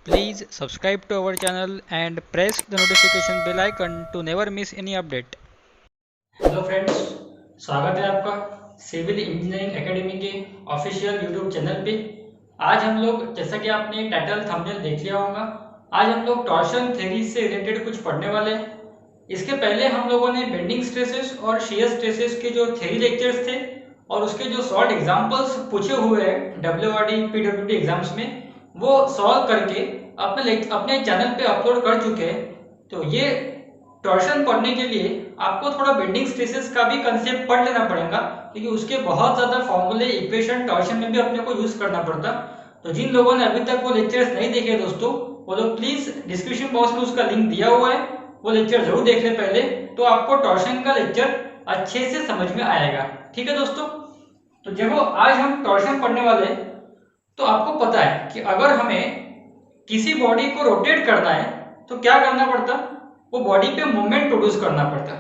Please subscribe to our channel and press the notification bell icon to never miss any update. Hello friends, स्वागत है आपका civil engineering academy के official YouTube channel पे। आज हम लोग, जैसा कि आपने टाइटल थंबनेल देख लिया होगा, आज हम लोग टॉर्शन थ्योरी से रिलेटेड कुछ पढ़ने वाले हैं। इसके पहले हम लोगों ने बेंडिंग स्ट्रेसेस और शियर स्ट्रेसेस के जो थ्योरी लेक्चर्स थे और उसके जो शॉर्ट एग्जांपल्स पूछे हुए हैं डब्ल्यूआरडी पीडब्ल्यूडी एग्जाम्स में, वो सॉल्व करके अपने चैनल पे अपलोड कर चुके हैं। तो ये टॉर्शन पढ़ने के लिए आपको थोड़ा बेंडिंग स्ट्रेसेस का भी कंसेप्ट पढ़ लेना पड़ेगा, क्योंकि उसके बहुत ज्यादा फॉर्मूले इक्वेशन टॉर्शन में भी अपने को यूज करना पड़ता। तो जिन लोगों ने अभी तक वो लेक्चर्स नहीं देखे दोस्तों, वो लोग प्लीज डिस्क्रिप्शन बॉक्स में उसका लिंक दिया हुआ है, वो लेक्चर जरूर देख ले पहले, तो आपको टॉर्शन का लेक्चर अच्छे से समझ में आएगा। ठीक है दोस्तों, तो जब आज हम टॉर्शन पढ़ने वाले हैं, तो आपको पता है कि अगर हमें किसी बॉडी को रोटेट करना है तो क्या करना पड़ता, वो बॉडी पे मोमेंट प्रोड्यूस करना पड़ता।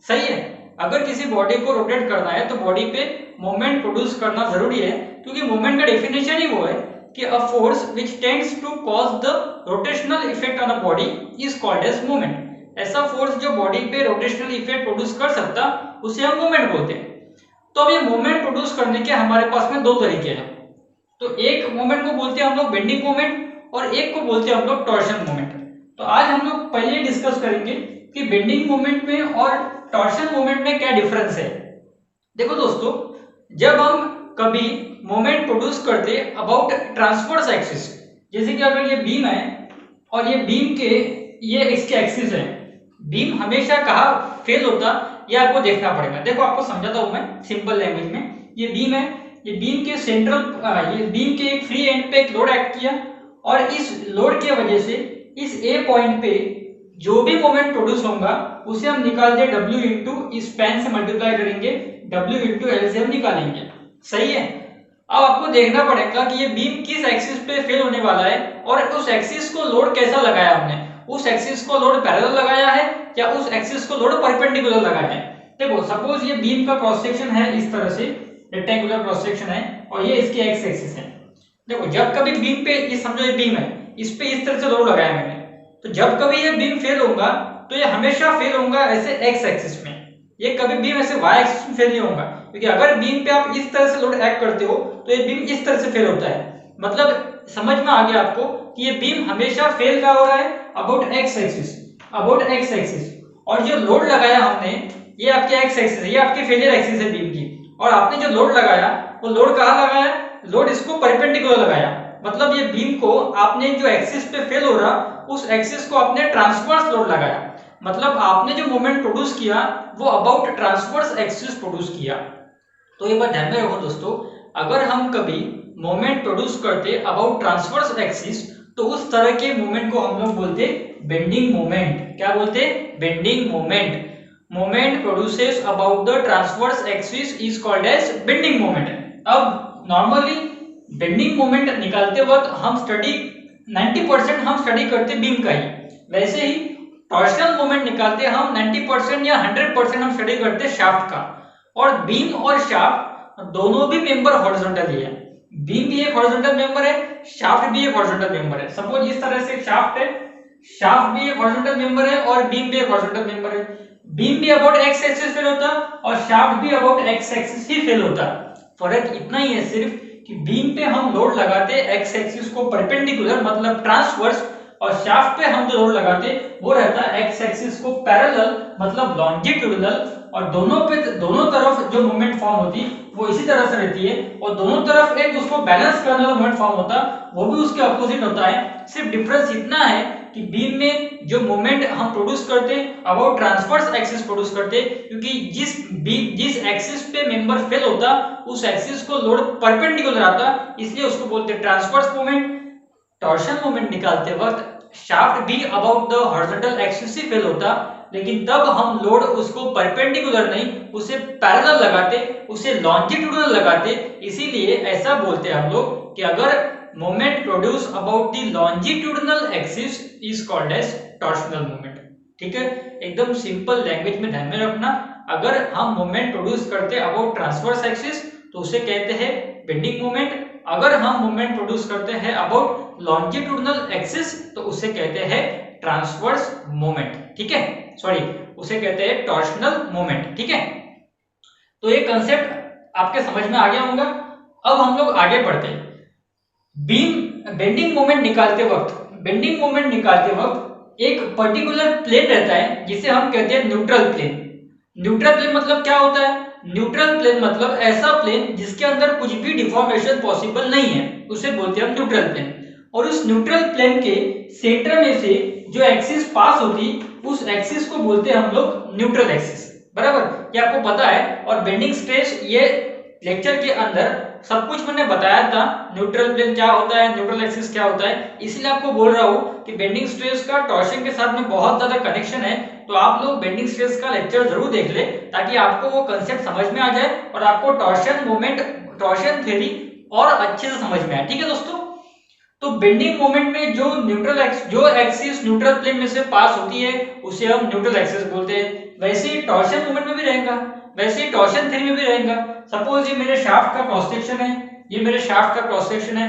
सही है, अगर किसी बॉडी को रोटेट करना है तो बॉडी पे मोमेंट प्रोड्यूस करना जरूरी है, क्योंकि मोमेंट का डेफिनेशन ही वो है कि a force which tends to cause the rotational effect on a body is called as moment. ऐसा फोर्स जो बॉडी पे रोटेशनल इफेक्ट प्रोड्यूस कर सकता, उसे हम मोमेंट बोलते हैं। तो अब ये मोमेंट प्रोड्यूस करने के हमारे पास में दो तरीके हैं। तो एक मोमेंट को बोलते हैं हम लोग बेंडिंग मोमेंट, और एक को बोलते हैं हम लोग टॉर्शन मोमेंट। तो आज हम लोग पहले डिस्कस करेंगे कि बेंडिंग मोमेंट में और टॉर्शन मोमेंट में क्या डिफरेंस है। देखो दोस्तों, जब हम कभी मोमेंट प्रोड्यूस करते अबाउट ट्रांसवर्स एक्सिस, जैसे कि अगर ये बीम है और ये बीम के ये इसके एक्सिस है, बीम हमेशा कहाँ फेल होता ये आपको देखना पड़ेगा। देखो आपको समझाता हूं मैं सिंपल लैंग्वेज में। ये बीम है, ये बीम के सेंट्रल ये बीम के एक फ्री एंड पे एक लोड एक्ट किया, और इस लोड की वजह से इस ए पॉइंट पे जो भी मोमेंट प्रोड्यूस होगा उसे हम निकाल दे W इंटू इस पेन से मल्टीप्लाई करेंगे, W इंटू एल से हम निकालेंगे। सही है, अब आपको देखना पड़ेगा कि ये बीम किस एक्सिस पे फेल होने वाला है और उस एक्सिस को लोड कैसा लगाया हमने। उस एक्सिस को लोड पैरेलल लगाया है या उस एक्सिस को लोड परपेंडिकुलर लगाया है। देखो सपोज ये बीम का क्रॉस सेक्शन है, इस तरह से रेक्टेंगुलर क्रॉस सेक्शन है और ये इसकी एक्स एक्सिस है। देखो जब कभी बीम पे, ये समझो ये बीम है, इस पे इस तरह से लोड लगाया मैंने, तो जब कभी ये बीम फेल होगा तो ये हमेशा फेल होगा ऐसे एक्स एक्सिस में, ये कभी बीम ऐसे वाई एक्सिस में फेल नहीं होगा। क्योंकि अगर बीम पे आप इस तरह से लोड एक्ट करते हो तो ये बीम इस तरह से फेल होता है। मतलब समझ में आ गया आपको कि ये बीम हमेशा फेल का हो रहा है about x axis, about x axis. और जो लोड लगाया हमने, ये आपके एक्स एक्सिस है, ये आपकी फेलियर एक्सिस है बीम की, और आपने जो लोड लगाया वो लोड कहाँ लगाया, लोड इसको परपेंडिकुलर लगाया। मतलब ये बीम को आपने जो एक्सिस पे फेल हो रहा उस एक्सिस को आपने ट्रांसवर्स लोड लगाया। मतलब आपने जो मोमेंट प्रोड्यूस किया वो अबाउट ट्रांसवर्स एक्सिस प्रोड्यूस किया। तो ये बात ध्यान में रखो दोस्तों, अगर हम कभी मोमेंट प्रोड्यूस करते अबाउट ट्रांसवर्स एक्सिस तो उस तरह के मोमेंट को हम लोग बोलते बेंडिंग मोमेंट। क्या बोलते, bending moment. Moment produces about the transverse axis is called as bending moment. अब नॉर्मली बेंडिंग मोमेंट निकालते वक्त हम 90% हम स्टडी करते बीम का ही, वैसे ही टॉर्शनल मोमेंट निकालते हम 90% या 100% हम स्टडी करते शाफ्ट का। और बीम और शाफ्ट दोनों भी मेंबर हॉरिजॉन्टल ही है। बीम भी एक हॉरिजॉन्टल मेंबर है, शाफ्ट भी एक हॉरिजॉन्टल मेंबर है। सपोज इस तरह से शाफ्ट है, शाफ्ट भी एक हॉरिजॉन्टल मेंबर है और बीम भी एक हॉरिजॉन्टल मेंबर है। बीम भी अबाउट एक्स एक्सिस फेल होता और शाफ्ट भी about x axis he fail होता। फर्क इतना ही है सिर्फ कि बीम पे हम लोड लगाते एक्स एक्सिस को परपेंडिकुलर मतलब ट्रांसवर्स, और शाफ्ट पे हम जो लोड लगाते वो रहता एक्स एक्सिस को पैरेलल मतलब लॉन्जिट्यूडिनल। और दोनों तरफ जो मोमेंट फॉर्म होती वो इसी तरह से रहती है, और दोनों तरफ एक उसको बैलेंस करने वाला मोमेंट फॉर्म होता वो भी उसके अपोजिट होता है। सिर्फ डिफरेंस इतना है कि बीम में जो मोमेंट हम प्रोड्यूस करते अबाउट ट्रांसवर्स एक्सिस प्रोड्यूस करते, क्योंकि जिस एक्सिस पे मेंबर फेल होता उस एक्सिस को लोड परपेंडिकुलर आता, इसलिए उसको बोलते ट्रांसवर्स मोमेंट। टॉर्शन मोमेंट निकालते वक्त शाफ्ट भी about the horizontal axis he fail होता, लेकिन तब हम लोड उसको परपेंडिकुलर नहीं उसे पैरेलल लगाते, उसे लॉन्जिट्यूडिनल लगाते। इसीलिए ऐसा बोलते हैं हम लोग कि अगर moment produce about the longitudinal axis is called as torsional moment. ठीक है, एकदम सिंपल लैंग्वेज में ध्यान में रखना। अगर हम मोमेंट प्रोड्यूस करते अबाउट ट्रांसवर्स एक्सिस तो उसे कहते हैं बेंडिंग मोमेंट, अगर हम मोमेंट प्रोड्यूस करते हैं अबाउट लॉन्जिट्यूडिनल एक्सिस तो उसे कहते हैं ट्रांसवर्स मोमेंट, ठीक है, सॉरी उसे कहते हैं टॉर्शनल मोमेंट, ठीक है। तो ये कंसेप्ट आपके समझ में आ गया होगा। अब हम लोग आगे बढ़ते हैं। बेंडिंग मोमेंट निकालते वक्त एक पर्टिकुलर प्लेन रहता है जिसे हम कहते हैं न्यूट्रल प्लेन। न्यूट्रल प्लेन मतलब क्या होता है? न्यूट्रल प्लेन मतलब ऐसा प्लेन जिसके अंदर कुछ भी डिफॉर्मेशन पॉसिबल नहीं है, उसे बोलते हैं हम न्यूट्रल प्लेन। और उस न्यूट्रल प्लेन के सेंटर में से जो एक्सिस पास होती उस एक्सिस को बोलते हैं हम लोग न्यूट्रल एक्सिस, बराबर, ये आपको पता है। और बेंडिंग स्ट्रेस, ये लेक्चर के अंदर सब कुछ मैंने बताया था, न्यूट्रल प्लेन क्या होता है, न्यूट्रल एक्सिस क्या होता है, इसलिए आपको बोल रहा हूँ कि बेंडिंग स्ट्रेस का टॉर्शन के साथ में बहुत ज्यादा कनेक्शन है। तो आप लोग बेंडिंग स्ट्रेस का लेक्चर जरूर देख ले ताकि आपको वो कंसेप्ट समझ में आ जाए और आपको टॉर्शन मोमेंट, टॉर्शन थ्योरी और अच्छे से समझ में आए, ठीक है दोस्तों। तो बेंडिंग मोमेंट में जो एक्सिस न्यूट्रल प्लेन में से पास होती है उसे हम न्यूट्रल एक्सिस बोलते हैं। वैसे ही टॉर्शन मोमेंट में भी रहेगा, वैसे ही टॉर्शन थ्योरी में भी रहेगा। सपोज ये मेरे शाफ्ट का क्रॉस सेक्शन है, ये मेरे शाफ्ट का क्रॉस सेक्शन है।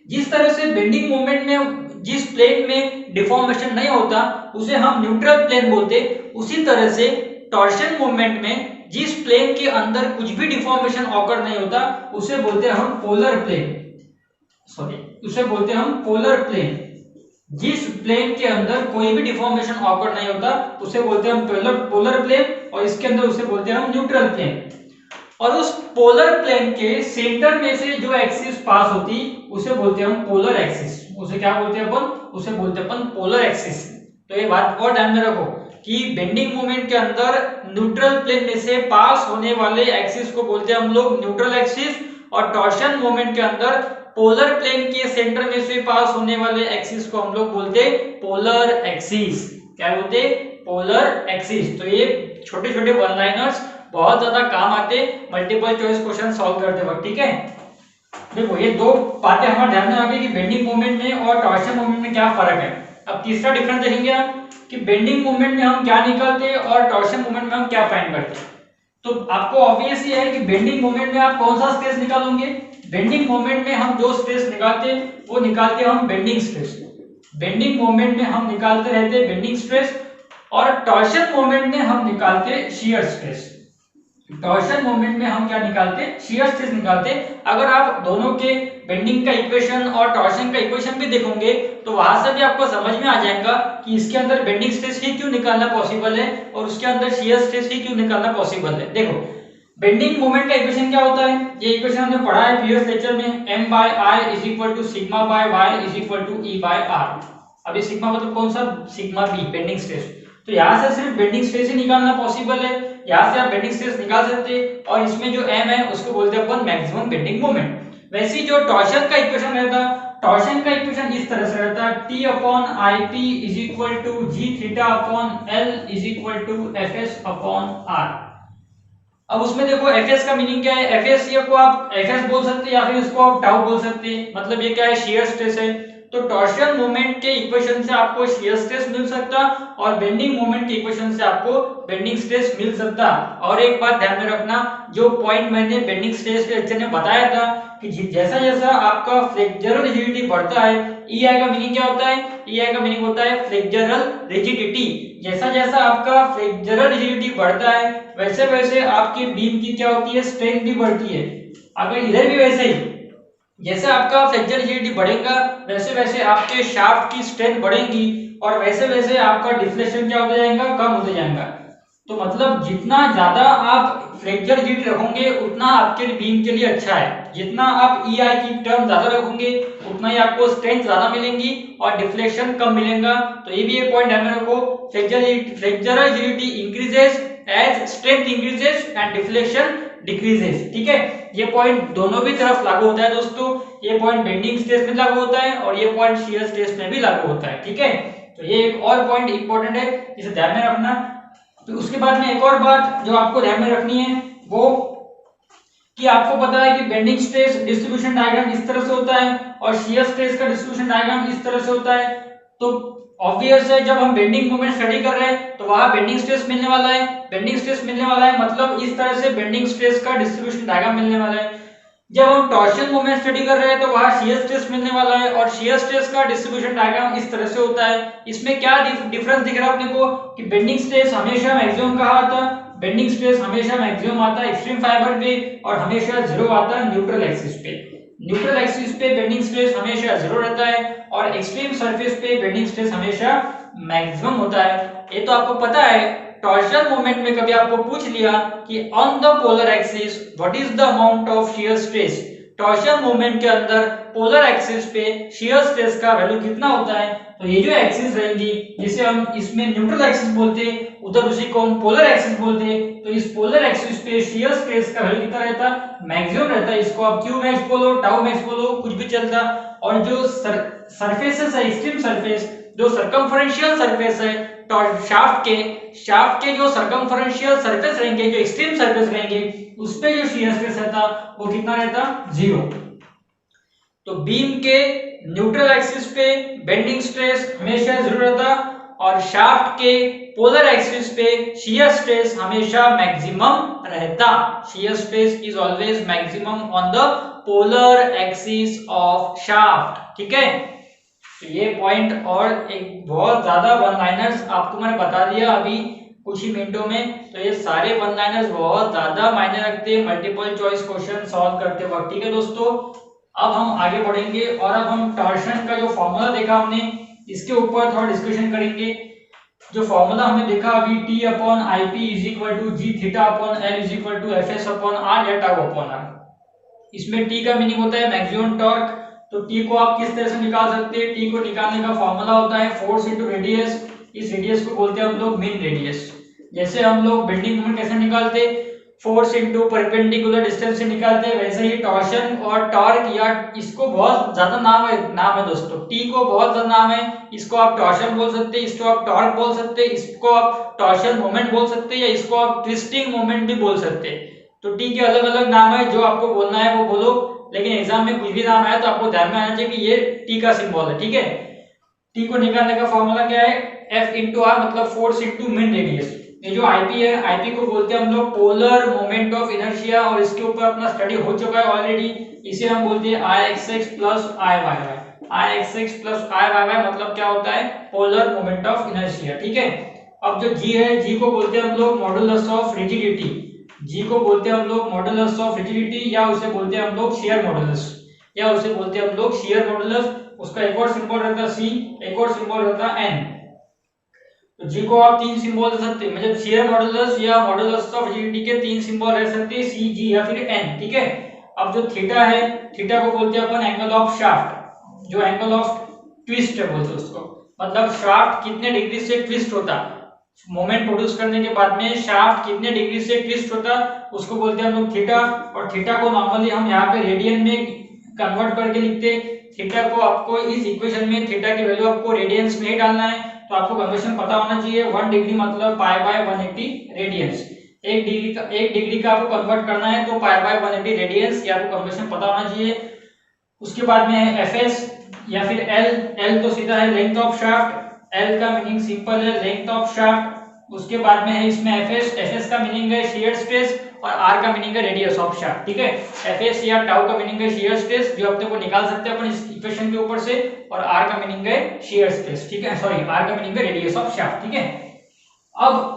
जिस तरह से बेंडिंग मोमेंट में जिस प्लेन में डिफॉर्मेशन नहीं होता उसे हम न्यूट्रल प्लेन बोलते, उसी तरह से टॉर्शन मोमेंट में जिस प्लेन के अंदर कुछ भी डिफॉर्मेशन ऑकर नहीं होता उसे बोलते हैं हम पोलर प्लेन, उसे बोलते हैं हम पोलर प्लेन। जिस प्लेन के अंदर कोई भी डिफॉर्मेशन ऑकर नहीं होता उसे बोलते हैं हम पोलर प्लेन, और इसके अंदर उसे बोलते हैं हम न्यूट्रल प्लेन। और उस पोलर प्लेन के सेंटर में से जो एक्सिस पास होती उसे बोलते हैं हम पोलर एक्सिस। उसे क्या बोलते हैं अपन? उसे बोलते हैं अपन पोलर एक्सिस। तो ये बात और ध्यान में रखो कि बेंडिंग मोमेंट के अंदर न्यूट्रल प्लेन में से पास होने वाले एक्सिस को बोलते हैं हम लोग न्यूट्रल एक्सिस, और टॉर्शन मोमेंट के अंदर पोलर प्लेन के सेंटर में से पास होने वाले एक्सिस को हम लोग बोलते हैं पोलर एक्सिस। क्या बोलते हैं? Polar axis. तो ये छोटे छोटे वन लाइनर्स बहुत ज्यादा काम आते मल्टीपल चॉइस क्वेश्चन सॉल्व करते वक्त, ठीक है। देखो ये दो बातें हमारे ध्यान में आ गई कि बेंडिंग मोमेंट में और टॉर्शन मोमेंट में क्या फर्क है। अब तीसरा डिफरेंस देखेंगे आप कि बेंडिंग मोमेंट में हम क्या निकालते हैं और टॉर्शन मोमेंट में हम क्या फाइंड करते हैं। तो आपको ऑब्वियस ये है कि बेंडिंग मोमेंट में आप कौन सा स्ट्रेस निकालोगे? बेंडिंग मोमेंट में हम जो स्ट्रेस निकालते हैं वो निकालते हैं हम बेंडिंग स्ट्रेस। बेंडिंग मोमेंट में हम निकालते रहते हैं बेंडिंग स्ट्रेस, और टॉर्शन मोमेंट में हम निकालते हैं शियर स्ट्रेस। टॉर्शन मोमेंट में हम क्या निकालते हैं? शियर स्ट्रेस निकालते हैं। अगर आप दोनों के बेंडिंग का इक्वेशन और टॉर्शन का इक्वेशन भी देखोगे तो वहां से भी आपको समझ में आ जाएगा कि इसके अंदर बेंडिंग स्ट्रेस ही क्यों निकालना पॉसिबल है और उसके अंदर शियर स्ट्रेस ही क्यों निकालना पॉसिबल है। देखो बेंडिंग मोमेंट का इक्वेशन क्या होता है, ये इक्वेशन हमने पढ़ा है प्रीवियस लेक्चर में, m/i = σ/y = E/r। अब ये सिग्मा मतलब कौन सा? Sigma b, bending stress. तो यहाँ से सिर्फ बेंडिंग स्ट्रेस ही निकालना पॉसिबल है, यहाँ से आप बेंडिंग स्ट्रेस निकाल सकते हैं, और इसमें जो m है उसको बोलते हैं अपन मैक्सिमम बेंडिंग मोमेंट। वैसे ही जो टॉर्शन का इक्वेशन रहता है, टॉर्शन का इक्वेशन इस तरह से रहता है, T/IP = gθ/L = Fs/r। अब उसमें देखो Fs का मीनिंग क्या है? Fs ये को आप Fs बोल सकते हैं या फिर इसको आप टाउ बोल सकते हैं। मतलब ये क्या है? शियर स्ट्रेस है। तो टॉर्शन मोमेंट के इक्वेशन से आपको शियर स्ट्रेस मिल सकता और बेंडिंग मोमेंट के इक्वेशन से आपको बेंडिंग स्ट्रेस मिल सकता। और एक बात ध्यान में रखना, जो पॉइंट मैंने बेंडिंग स्ट्रेस के लेक्चर में बताया था कि जैसा जैसा आपका फ्लेक्सुरल रिजिडिटी बढ़ता है, EI का मीनिंग क्या होता है? EI का मीनिंग होता है फ्लेक्सुरल रिजिडिटी। जैसा जैसा आपका फ्लेक्सुरल रिजिडिटी बढ़ता है वैसे वैसे आपकी बीम की क्या होती है? स्ट्रेंथ भी बढ़ती है। अगर इधर भी वैसे ही, जैसे आपका फ्लेक्सुरल रिजिडिटी बढ़ेगा वैसे वैसे आपके शाफ्ट की स्ट्रेंथ बढ़ेगी और वैसे वैसे आपका डिफ्लेक्शन क्या होता जाएगा? कम होता जाएगा। तो मतलब जितना ज्यादा आप फ्लेक्सुरल रिजिडिटी रखोगे उतना आपके बीम के लिए अच्छा है। जितना आप EI की टर्म ज्यादा रखोगे उतना ही आपको स्ट्रेंथ ज्यादा मिलेंगी और डिफ्लेक्शन कम मिलेगा। तो ये भी एक पॉइंट ध्यान में रखो, flexural rigidity increases as strength increases and deflection decreases. ठीक है, ये पॉइंट दोनों भी तरफ लागू होता है दोस्तों। ये पॉइंट बेंडिंग स्ट्रेस में लागू होता है और ये पॉइंट शियर स्ट्रेस में भी लागू होता है। ठीक है, तो ये एक और पॉइंट इंपॉर्टेंट है, इसे ध्यान में रखना। तो उसके बाद में एक और बात जो आपको ध्यान में रखनी है वो कि आपको पता है कि बेंडिंग स्ट्रेस डिस्ट्रीब्यूशन डायग्राम इस तरह से होता है और शियर स्ट्रेस का डिस्ट्रीब्यूशन डायग्राम इस तरह से होता है। तो ऑब्वियस है जब हम बेंडिंग मोमेंट स्टडी कर रहे हैं तो वहां बेंडिंग स्ट्रेस मिलने वाला है। बेंडिंग स्ट्रेस मिलने वाला है मतलब इस तरह से बेंडिंग स्ट्रेस का डिस्ट्रीब्यूशन डायग्राम मिलने वाला है। जब हम टॉर्शन मोमेंट स्टडी कर रहे हैं तो वहां शियर स्ट्रेस मिलने वाला है और शियर स्ट्रेस का डिस्ट्रीब्यूशन डायग्राम इस तरह से होता है। इसमें क्या डिफरेंस दिख रहा है अपने को कि बेंडिंग स्ट्रेस हमेशा मैक्सिमम कहाँ आता है, बेंडिंग स्ट्रेस हमेशा मैक्सिमम आता है एक्सट्रीम फाइबर पे और हमेशा जीरो आता है न्यूट्रल एक्सिस पे। न्यूट्रल एक्सिस पे बेंडिंग स्ट्रेस हमेशा जीरो रहता है और एक्सट्रीम सरफेस पे बेंडिंग स्ट्रेस हमेशा मैक्सिमम होता है। ये तो आपको पता है। टॉर्शन मोमेंट में कभी आपको पूछ लिया कि on the polar axis what is the amount of shear stress, torsion moment के अंदर पोलर एक्सिस पे शियर स्ट्रेस का वैल्यू कितना होता है, तो ये जो एक्सिस रहेंगी जिसे हम इसमें न्यूट्रल एक्सिस बोलते हैं, उधर उसी को हम पोलर एक्सिस बोलते हैं, तो इस पोलर एक्सिस पे शियर स्ट्रेस का वैल्यू कितना रहता है, मैक्सिमम रहता है। इसको आप क्यू मैक्स बोलो, टाउ मैक्स बोलो, कुछ भी चलता। और जो सरफेसेस है, एक्सट्रीम सरफेस, जो सर्कमफरेंशियल सरफेस है शाफ्ट के जो सर्कमफरेंशियल सरफेस रहेंगे, जो एक्सट्रीम सरफेस रहेंगे, उस पे जो शियर स्ट्रेस रहता वो कितना रहता, जीरो। तो बीम के न्यूट्रल एक्सिस पे बेंडिंग स्ट्रेस हमेशा जीरो रहता और शाफ्ट के पोलर एक्सिस पे शियर स्ट्रेस हमेशा मैक्सिमम रहता। Shear stress is always maximum on the polar axis of shaft. ठीक है, तो ये पॉइंट और एक बहुत ज्यादा वन लाइनर्स आपको मैंने बता दिया अभी कुछ ही मिनटों में। तो ये सारे वन लाइनर्स बहुत ज्यादा मायने रखते हैं मल्टीपल चॉइस क्वेश्चन सॉल्व करते वक्त। ठीक है दोस्तों, अब हम आगे बढ़ेंगे और अब हम टॉर्शन का जो फॉर्मूला देखा हमने, इसके ऊपर थोड़ा डिस्कशन करेंगे। जो फॉर्मूला हमने देखा अभी T upon I P is equal to G theta upon L is equal to F S upon R या टाउ अपॉन आर। इसमें T का मीनिंग होता है मैक्सिमम टॉर्क। तो T को आप किस तरह से निकाल सकते हैं, T को निकालने का फॉर्मूला होता है फोर्स इनटू रेडियस। इस रेडियस को बोलते हैं हम लोग मीन रेडियस। जैसे हम लोग बेंडिंग मोमेंट कैसे निकालते, फोर्स इनटू परपेंडिकुलर डिस्टेंस से निकालते हैं, वैसे ही टॉर्शन और टॉर्क, या इसको बहुत ज्यादा नाम है दोस्तों, T को बहुत ज्यादा नाम है। इसको आप टॉर्शन बोल सकते हैं, इसको आप टॉर्क बोल सकते हैं, इसको आप टॉर्शन मोमेंट बोल सकते हैं, या इसको आप ट्विस्टिंग मोमेंट भी बोल सकते हैं। तो T के अलग अलग नाम है, जो आपको बोलना है वो बोलो, लेकिन एग्जाम में कुछ भी नाम आया तो आपको ध्यान में आना चाहिए कि ये T का सिंबल है। ठीक है, T को निकालने का फॉर्मूला क्या है, F इंटू आर, मतलब फोर्स इंटू मीन रेडियस। ये जो IP है, IP को बोलते हैं हम लोग पोलर मोमेंट ऑफ इनर्शिया, और इसके ऊपर अपना स्टडी हो चुका है ऑलरेडी। इसे हम बोलते हैं IXX plus IYY। IXX plus IYY मतलब क्या होता है, पोलर मोमेंट ऑफ इनर्शिया। ठीक है, अब जो G है, G को बोलते हैं हम लोग मॉडुलस ऑफ रिजिडिटी। जी को बोलते हैं हम लोग मॉडुलस ऑफ रिजिडिटी, या उसे बोलते हैं हम लोग शियर मॉडुलस, या उसे बोलते हैं हम लोग शियर मॉडुलस। उसका एक और सिंबल रहता है C, एक और सिंबल रहता है N। तो जी को आप तीन सिंबल दे सकते हैं, मतलब शियर मॉडुलस या मॉडुलस ऑफ रिजिडिटी के तीन सिंबल रह सकते हैं, C, G या फिर N। ठीक है, अब जो थीटा है, थीटा को बोलते हैं अपन एंगल ऑफ शाफ्ट, जो एंगल ऑफ ट्विस्ट है बोलते हैं उसको, मतलब शाफ्ट कितने डिग्री से ट्विस्ट होता, मोमेंट प्रोड्यूस करने के बाद में शाफ्ट कितने डिग्री से ट्विस्ट होता, उसको बोलते हैं हम लोग थीटा। और थीटा को नॉर्मली हम यहाँ पे रेडियन में कन्वर्ट करके लिखते हैं। थीटा को आपको इस इक्वेशन में थीटा की वैल्यू आपको रेडियंस में ही डालना है, तो आपको कन्वर्शन पता होना चाहिए। 1 डिग्री मतलब पाई बाय 180 रेडियंस। एक डिग्री का आपको कन्वर्ट करना है तो पाई बाय 180 रेडियंस, ये आपको कन्वर्शन पता होना चाहिए। उसके बाद में है Fs या फिर L तो सीधा है लेंथ ऑफ शाफ्ट, L का मीनिंग सिंपल है लेंथ ऑफ शाफ्ट। उसके बाद में है इसमें Fs का मीनिंग है शियर स्ट्रेस, और R का मीनिंग है रेडियस ऑफ शाफ्ट। ठीक है, Fs या टाउ का मीनिंग है शियर स्ट्रेस, जो अपने को निकाल सकते हैं अपन इस इक्वेशन के ऊपर से, और R का मीनिंग है शियर स्ट्रेस। ठीक है, सॉरी, R का मीनिंग है रेडियस ऑफ शाफ्ट। ठीक है, अब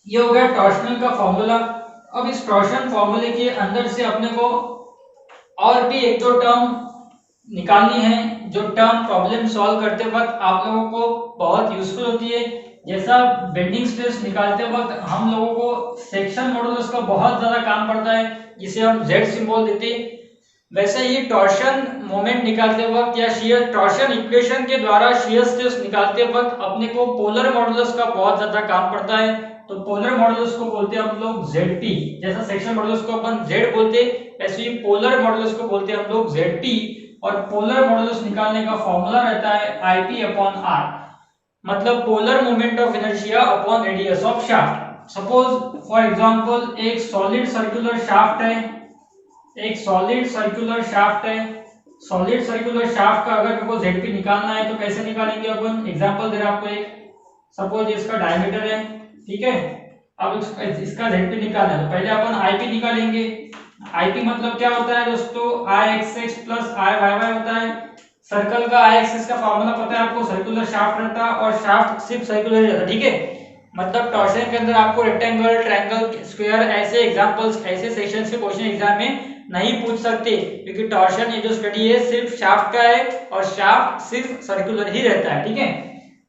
ये हो गया टॉर्शनल का फॉर्मूला। अब इस टॉर्शन फॉर्मूले के अंदर से अपने को और भी एक दो टर्म निकालनी है, जो टर्म प्रॉब्लम सॉल्व करते वक्त आप लोगों को बहुत यूजफुल होती है। जैसा बेंडिंग स्ट्रेस निकालते वक्त हम लोगों को सेक्शन मॉडुलस का बहुत ज्यादा काम पड़ता है, जिसे हम Z सिंबल देते हैं, वैसे ही टॉर्शन मोमेंट निकालते वक्त या शियर टॉर्शन इक्वेशन के द्वारा शियर स्ट्रेस निकालते वक्त अपने को पोलर मॉडुलस का बहुत ज्यादा काम पड़ता है। तो पोलर मॉडुलस को बोलते हैं हम लोग ZP। जैसा सेक्शन मॉडुलस को अपन Z बोलते हैं, वैसे ही पोलर मॉडुलस को बोलते हैं हम लोग ZP। और पोलर मॉडुलस निकालने का फॉर्मूला रहता है IP अपॉन R, मतलब polar moment of inertia upon radius of shaft. Suppose for example एक सॉलिड सर्कुलर शाफ्ट है, एक सॉलिड सर्कुलर शाफ्ट है। सॉलिड सर्कुलर शाफ्ट का अगर मेरे को ZP निकालना है तो कैसे निकालेंगे अपन, एग्जांपल दे रहा आपको एक, सपोज इसका डायमीटर है। ठीक है, अब इसका ZP निकालना है तो पहले अपन IP निकालेंगे। आईपी मतलब क्या होता है दोस्तों, आई एक्स प्लस आई वाई वाई होता है। सर्कल का आई एक्सिस का फॉर्मूला पता है आपको, सर्कुलर शाफ्ट रहता है और शाफ्ट सिर्फ सर्कुलर ही रहता है, ठीक है। मतलब टॉर्शन के अंदर आपको रेक्टेंगल, ट्रायंगल, स्क्वायर ऐसे एग्जांपल्स, ऐसे सेक्शंस के क्वेश्चन एग्जाम में नहीं पूछ सकते, क्योंकि टॉर्शन ये जो स्टडी है सिर्फ शाफ्ट का है और शाफ्ट सिर्फ सर्कुलर ही रहता है, ठीक है।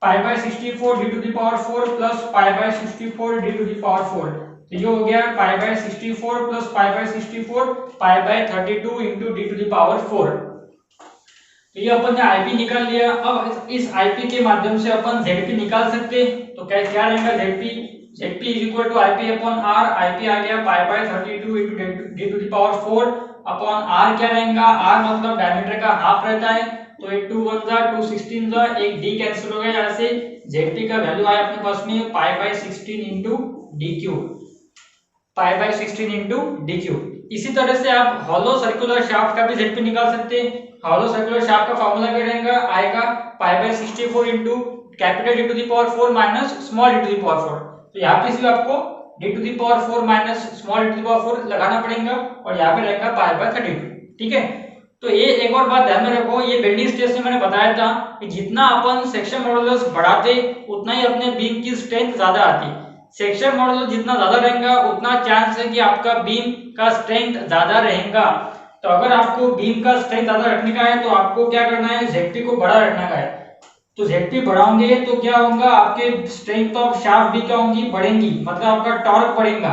Pi by 64 D to the power 4 plus pi by 64 D to the power 4, तो ये हो गया pi by 64 plus pi by 64 pi by 32 into D to the power 4। तो ये अपन ने आईपी निकाल लिया। अब इस आईपी के माध्यम से अपन जेडपी निकाल सकते, तो क्या रहेगा ZP, ZP is equal to IP upon R. IP आ गया pi by 32 into D to the power 4 upon R क्या रहेगा, आर मतलब डायमीटर का हाफ रहता है, तो ये 2 1 जा 2 16 जा, एक डी कैंसिल हो गया, यहाँ से जेडपी का वैल्यू आया अपने पास में पाई by 16 into D Q, pi by 16 into D Q. इसी तरह से आप हॉलो सर्कुलर शाफ्ट का भी जेडपी निकाल सकते हैं। हॉलो सर्कुलर शाफ्ट का फार्मूला क्या रहेगा, आएगा pi by 64 into capital D to the power 4 minus small d to the power 4। तो यहाँ पे सिर्फ आपको D to the power 4 minus small d to the power 4 लगाना पड़ेगा और यहाँ पे रहेगा पाई बाय 32, ठीक है। तो ये एक और बात ध्यान में रखो, ये बेंडिंग स्ट्रेस में मैंने बताया था कि जितना अपन सेक्शन मॉडुलस बढ़ाते उतना ही अपने बीम की स्ट्रेंथ ज्यादा आती। सेक्शन मॉडुलस जितना ज्यादा रहेगा उतना चांस है कि आपका बीम का स्ट्रेंथ ज्यादा रहेगा। तो अगर आपको बीम का स्ट्रेंथ ज्यादा रखने का है तो आपको क्या करना है, जेडपी को बड़ा रखना का है। तो जेडपी बढ़ाओगे तो क्या होगा, आपके स्ट्रेंथ ऑफ शाफ्ट भी क्या होंगी, बढ़ेंगी, मतलब आपका टॉर्क बढ़ेगा,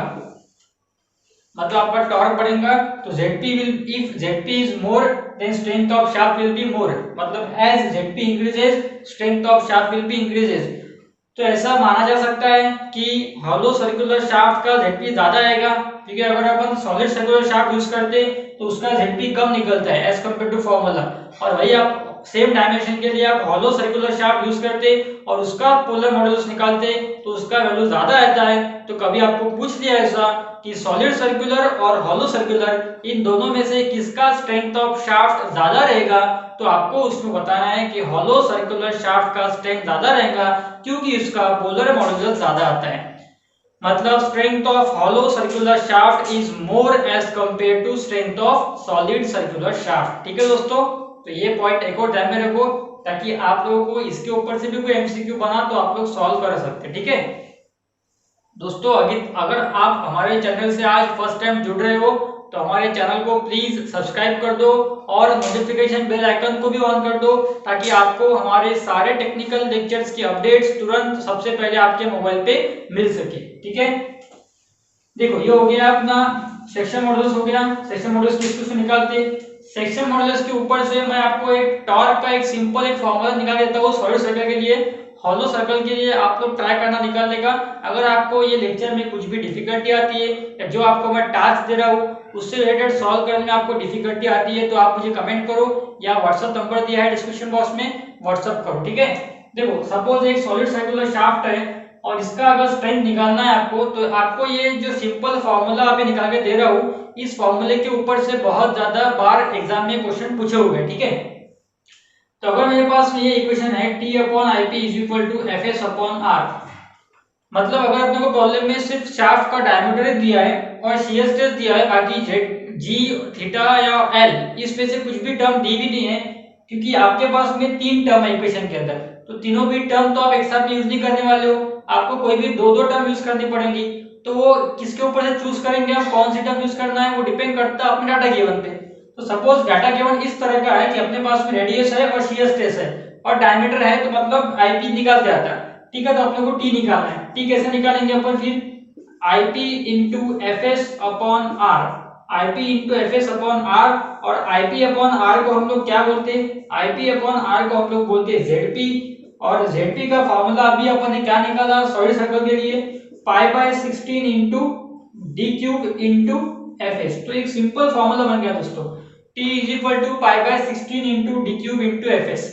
मतलब आपका टॉर्क बढ़ेगा। तो Zp will, if Zp is more then strength of shaft will be more, मतलब as Zp increases strength of shaft will be increases। तो ऐसा माना जा सकता है कि हॉलो सर्कुलर शाफ्ट का Zp ज्यादा आएगा, क्योंकि अगर अपन सॉलिड सर्कुलर शाफ्ट यूज करते तो उसका Zp कम निकलता है एज कम्पेयर टू फॉर्मूला, और वही आप सेम डायमेंशन के लिए आप हॉलो सर्कुलर शाफ्ट यूज करते और उसका पोलर मॉडुलस निकालते तो उसका वैल्यू ज्यादा आता है। तो कभी आपको पूछ लिया ऐसा कि सॉलिड सर्कुलर और हॉलो सर्कुलर इन दोनों में से किसका स्ट्रेंथ ऑफ शाफ्ट ज्यादा रहेगा, तो आपको उसमें बताना है कि हॉलो सर्कुलर शाफ्ट का स्ट्रेंथ ज्यादा रहेगा क्योंकि इसका पोलर मॉडुलस ज्यादा आता है। मतलब strength of hollow circular shaft is more as compare to strength of solid circular shaft, ठीक है दोस्तों। तो ये पॉइंट एक और ध्यान में रखो ताकि आप लोगों को इसके ऊपर से भी कोई एमसीक्यू बना तो आप लोग सॉल्व कर सकते हैं, ठीक है दोस्तों। अगर आप हमारे चैनल से आज फर्स्ट टाइम जुड़ रहे हो तो हमारे चैनल को प्लीज सब्सक्राइब कर दो और नोटिफिकेशन बेल आइकन को भी ऑन कर दो ताकि आपको हमारे सारे टेक्निकल लेक्चर्स की अपडेट्स तुरंत सबसे पहले आपके मोबाइल पे मिल सके, ठीक है। देखो ये हो गया अपना सेक्शन मॉडुलस हो गया। सेक्शन मॉडुलस किसको निकालते, सेक्शन मॉडुलस के ऊपर से मैं आपको एक टॉर्क का एक सिंपल एक फॉर्मूला निकाल देता हूँ सॉलिड सर्कल के लिए। हॉलो सर्कल के लिए आप लोग ट्राई करना निकालने का। अगर आपको ये लेक्चर में कुछ भी डिफिकल्टी आती है या जो आपको मैं टास्क दे रहा हूँ उससे रिलेटेड सॉल्व करने में आपको डिफिकल्टी आती है तो आप मुझे कमेंट करो या व्हाट्सएप नंबर दिया है डिस्क्रिप्शन बॉक्स में, व्हाट्सएप करो, ठीक है। देखो सपोज एक सॉलिड सर्कुलर शाफ्ट है और इसका अगर स्ट्रेंथ निकालना है आपको तो आपको ये जो सिंपल फॉर्मूला अभी निकाल के दे रहा हूँ इस फॉर्मूले के ऊपर से बहुत ज्यादा बार एग्जाम में क्वेश्चन पूछे हुए, ठीक है। तो अगर मेरे पास में ये इक्वेशन है T upon IP is equal to Fs upon R, मतलब अगर अपने को प्रॉब्लम में सिर्फ शाफ्ट का डायमीटर दिया है और शियर स्ट्रेस दिया है, बाकी G थीटा या L इसमें से कुछ भी टर्म दी भी नहीं है क्योंकि आपके पास में 3 टर्म है इक्वेशन के अंदर, तो तीनों भी टर्म तो आप एक साथ यूज नहीं करने वाले हो, आपको कोई भी दो टर्म यूज करनी पड़ेगी। तो वो किसके ऊपर से चूज करेंगे आप कौन सी टर्म यूज करना है वो डिपेंड करता है अपने डाटा गिवन पे। तो सपोज डाटा गिवन इस तरह का है कि अपने पास में रेडियस है और शियर स्ट्रेस है और डायमीटर है तो मतलब आईपी निकाल के आता है, ठीक है। तो अपने को टी निकालना है, टी कैसे निकालेंगे अपन फिर IP into F S upon R, IP into F S upon R, और आईपी अपॉन आर को हम लोग क्या बोलते हैं, आईपी अपॉन आर को हम लोग बोलते हैं जेडपी, और जेडपी का फॉर्मूला अभी अपन ने क्या निकाला सॉलिड सर्कल के लिए pi by 16 into D cube into F S. तो एक सिंपल फॉर्मूला बन गया दोस्तों, T is equal to pi by 16 into D cube into F S.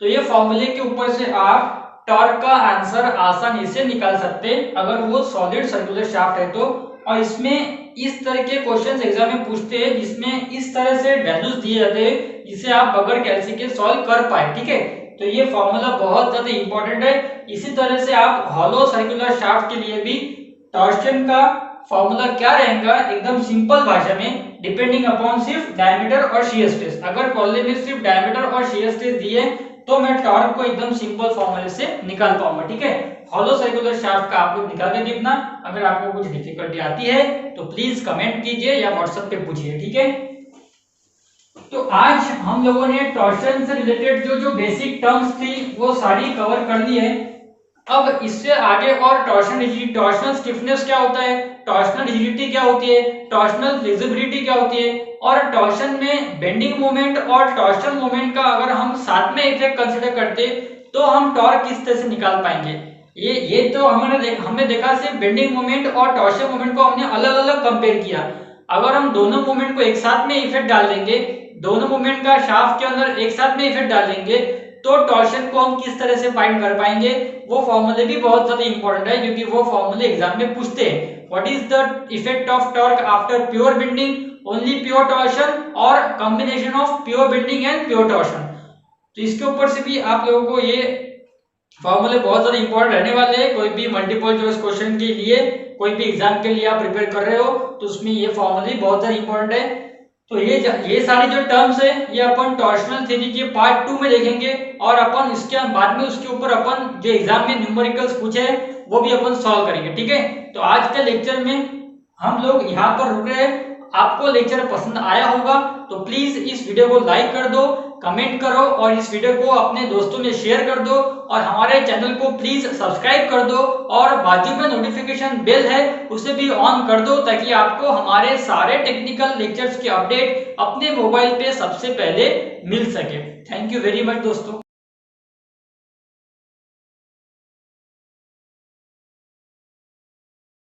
तो ये फॉर्मूले के ऊपर से आप टॉर्क का आंसर आसानी से निकाल सकते हैं अगर वो सॉलिड सर्कुलर शाफ्ट है तो। और इसमें इस तरह के क्वेश्चंस एग्जाम में पूछते हैं जिसमें इस तरह से वैल्यूज दिए जाते हैं जिसे आप बगैर कैलसी के सॉल्व कर पाए, ठीक है। तो ये फॉर्मूला बहुत ज्यादा इंपॉर्टेंट है। इसी तरह से आप हॉलो सर्कुलर शाफ्ट के लिए भी टॉर्शन का फॉर्मूला क्या रहेगा एकदम सिंपल भाषा में, डिपेंडिंग अपॉन सिर्फ डायमीटर और शियर स्ट्रेस। अगर प्रॉब्लम में सिर्फ डायमीटर और शियर स्ट्रेस दिए तो मैं टॉर्क को एकदम सिंपल फॉर्मूले से निकाल पाऊंगा। ठीक है, हॉलो सर्कुलर शाफ्ट का आप लोग निकाल के देखना। अगर आपको कुछ डिफिकल्टी आती है तो प्लीज कमेंट कीजिए या व्हाट्सएप पे पूछिए। ठीक है, तो आज हम लोगों ने टॉर्शन से रिलेटेड जो बेसिक टर्म्स थी वो सारी कवर कर ली है। अब इससे आगे और टॉर्शनल स्टिफनेस क्या होता है, टॉर्शनल रिजिडिटी क्या होती है, टॉर्शनल फ्लेक्सिबिलिटी क्या होती है, और टॉर्शन में बेंडिंग मोमेंट और टॉर्शन मोमेंट का अगर हम साथ में इफेक्ट कंसीडर करते तो हम टॉर्क किस तरह से निकाल पाएंगे। ये तो हमने देखा सिर्फ बेंडिंग मोमेंट और टॉर्शन मोमेंट को हमने अलग अलग कंपेयर किया। अगर हम दोनों मोमेंट को एक साथ में इफेक्ट डाल देंगे, दोनों मोमेंट का शाफ्ट के अंदर एक साथ में इफेक्ट डाल देंगे तो टॉर्शन को हम किस तरह से फाइंड कर पाएंगे। वो फॉर्मूले भी बहुत ज्यादा इंपॉर्टेंट है क्योंकि वो फॉर्मूले एग्जाम में पूछते हैं। What is the effect of torque after pure bending, only pure torsion और combination of pure bending and pure torsion. तो इसके ऊपर से भी आप लोगों को ये फॉर्मूले बहुत ज्यादा इंपॉर्टेंट रहने वाले हैं। कोई भी मल्टीपल चॉइस क्वेश्चन के लिए, कोई भी एग्जाम के लिए आप प्रिपेयर कर रहे हो तो उसमें ये फॉर्मूले बहुत ज्यादा इंपॉर्टेंट है। तो ये सारी जो टर्म्स है ये अपन टॉर्शनल थ्योरी के पार्ट 2 में देखेंगे और अपन इसके बाद में उसके ऊपर अपन जो एग्जाम में न्यूमेरिकल्स पूछे हैं वो भी अपन सॉल्व करेंगे। ठीक है, तो आज के लेक्चर में हम लोग यहाँ पर रुक रहे हैं। आपको लेक्चर पसंद आया होगा तो प्लीज इस वीडियो को लाइक कर दो, कमेंट करो और इस वीडियो को अपने दोस्तों में शेयर कर दो और हमारे चैनल को प्लीज सब्सक्राइब कर दो और बाजू में नोटिफिकेशन बेल है उसे भी ऑन कर दो ताकि आपको हमारे सारे टेक्निकल लेक्चर्स की अपडेट अपने मोबाइल पे सबसे पहले मिल सके। थैंक यू वेरी मच दोस्तों।